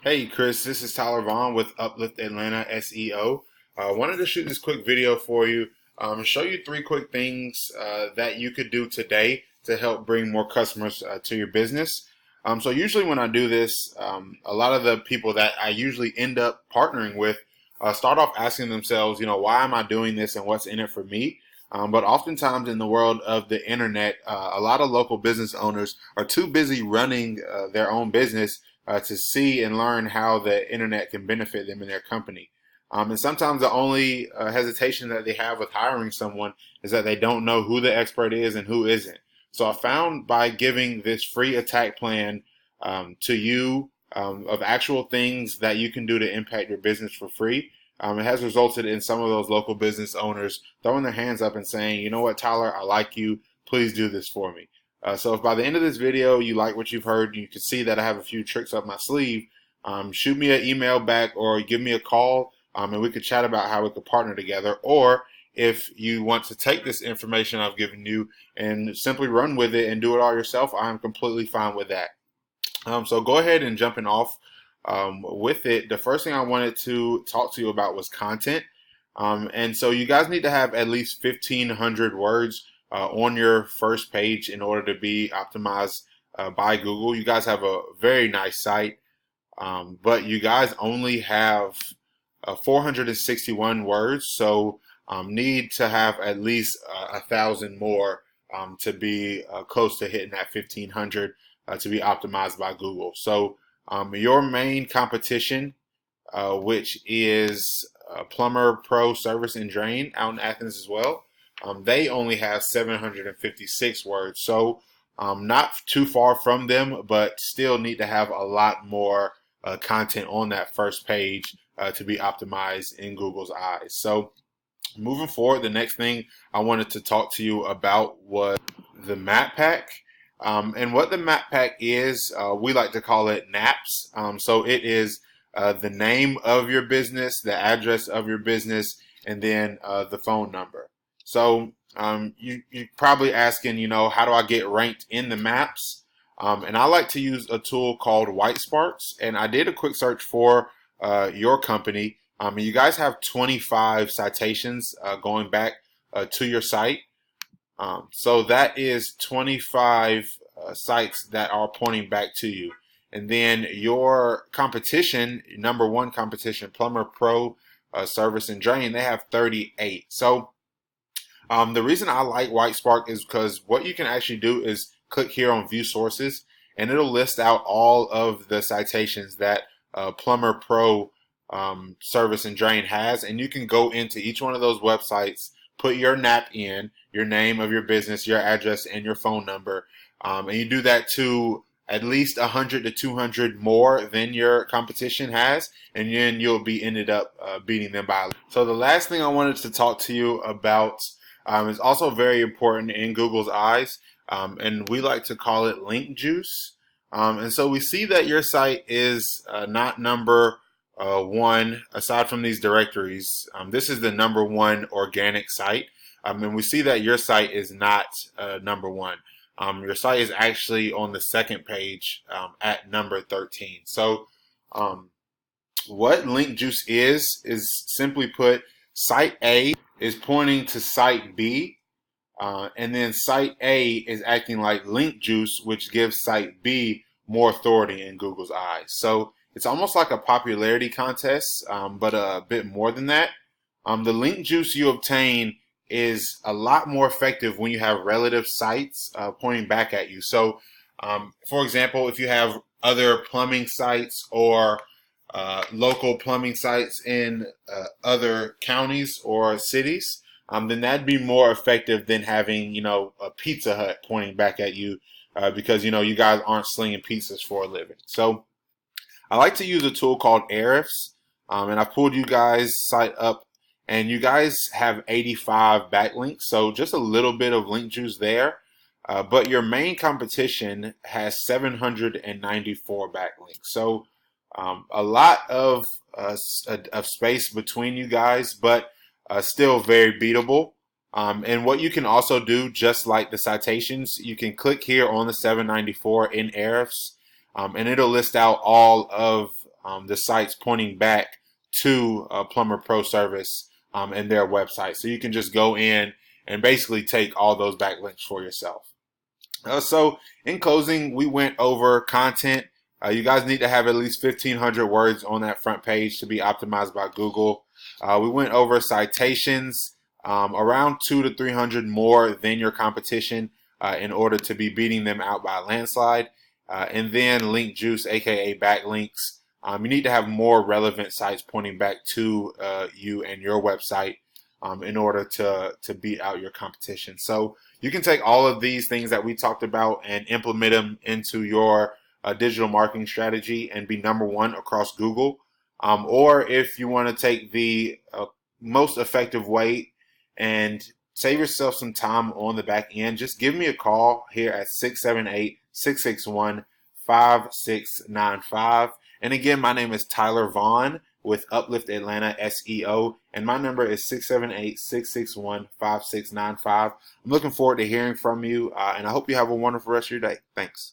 Hey Chris, this is Tyler Vaughn with Uplift Atlanta SEO. Wanted to shoot this quick video for you, show you three quick things that you could do today to help bring more customers to your business. So usually when I do this, a lot of the people that I usually end up partnering with start off asking themselves, why am I doing this and what's in it for me? But oftentimes in the world of the internet, a lot of local business owners are too busy running their own business to see and learn how the internet can benefit them in their company. And sometimes the only hesitation that they have with hiring someone is that they don't know who the expert is and who isn't. So I found by giving this free attack plan to you of actual things that you can do to impact your business for free, it has resulted in some of those local business owners throwing their hands up and saying, you know what, Tyler, I like you. Please do this for me. So if by the end of this video you like what you've heard, you can see that I have a few tricks up my sleeve, shoot me an email back or give me a call, and we could chat about how we could partner together. Or if you want to take this information I've given you and simply run with it and do it all yourself, I'm completely fine with that. So go ahead and jumping off with it. The first thing I wanted to talk to you about was content. And so you guys need to have at least 1,500 words on your first page in order to be optimized by Google. You guys have a very nice site, but you guys only have 461 words, so need to have at least 1,000 more to be close to hitting that 1,500 to be optimized by Google. So your main competition, which is Plumber Pro Service and Drain out in Athens as well, they only have 756 words. So not too far from them, but still need to have a lot more content on that first page to be optimized in Google's eyes. So moving forward, the next thing I wanted to talk to you about was the Map Pack. And what the Map Pack is, we like to call it NAPS. So it is the name of your business, the address of your business, and then the phone number. So you're probably asking, how do I get ranked in the maps? And I like to use a tool called Whitesparks. And I did a quick search for your company. And you guys have 25 citations going back to your site. So that is 25 sites that are pointing back to you. And then your competition, number one competition, Plumber Pro Service and Drain, they have 38. So the reason I like Whitespark is because what you can actually do is click here on View Sources, and it'll list out all of the citations that Plumber Pro Service and Drain has, and you can go into each one of those websites, put your NAP in, your name of your business, your address, and your phone number, and you do that to at least 100 to 200 more than your competition has, and then you'll be ended up beating them by. So the last thing I wanted to talk to you about is also very important in Google's eyes, and we like to call it link juice. And so we see that your site is not number one aside from these directories. This is the number one organic site, and we see that your site is not number one. Your site is actually on the second page at number 13. So what link juice is simply put, site A is pointing to site B, and then site A is acting like link juice, which gives site B more authority in Google's eyes. So it's almost like a popularity contest, but a bit more than that. The link juice you obtain is a lot more effective when you have relative sites pointing back at you. So, for example, if you have other plumbing sites or local plumbing sites in other counties or cities, then that'd be more effective than having, a Pizza Hut pointing back at you because, you guys aren't slinging pizzas for a living. So I like to use a tool called Ahrefs, and I pulled you guys' site up, and you guys have 85 backlinks, so just a little bit of link juice there. But your main competition has 794 backlinks, so a lot of space between you guys, but still very beatable. And what you can also do, just like the citations, you can click here on the 794 in Ahrefs, and it'll list out all of the sites pointing back to Plumber Pro Service and their website. So you can just go in and basically take all those backlinks for yourself. So in closing, we went over content. You guys need to have at least 1,500 words on that front page to be optimized by Google. We went over citations, around 200 to 300 more than your competition in order to be beating them out by a landslide. And then link juice, aka backlinks. You need to have more relevant sites pointing back to you and your website in order to beat out your competition. So you can take all of these things that we talked about and implement them into your digital marketing strategy and be number one across Google. Or if you want to take the most effective way and save yourself some time on the back end, just give me a call here at 678-661-5695. And again, my name is Tyler Vaughn with Uplift Atlanta SEO, and my number is 678-661-5695. I'm looking forward to hearing from you, and I hope you have a wonderful rest of your day. Thanks.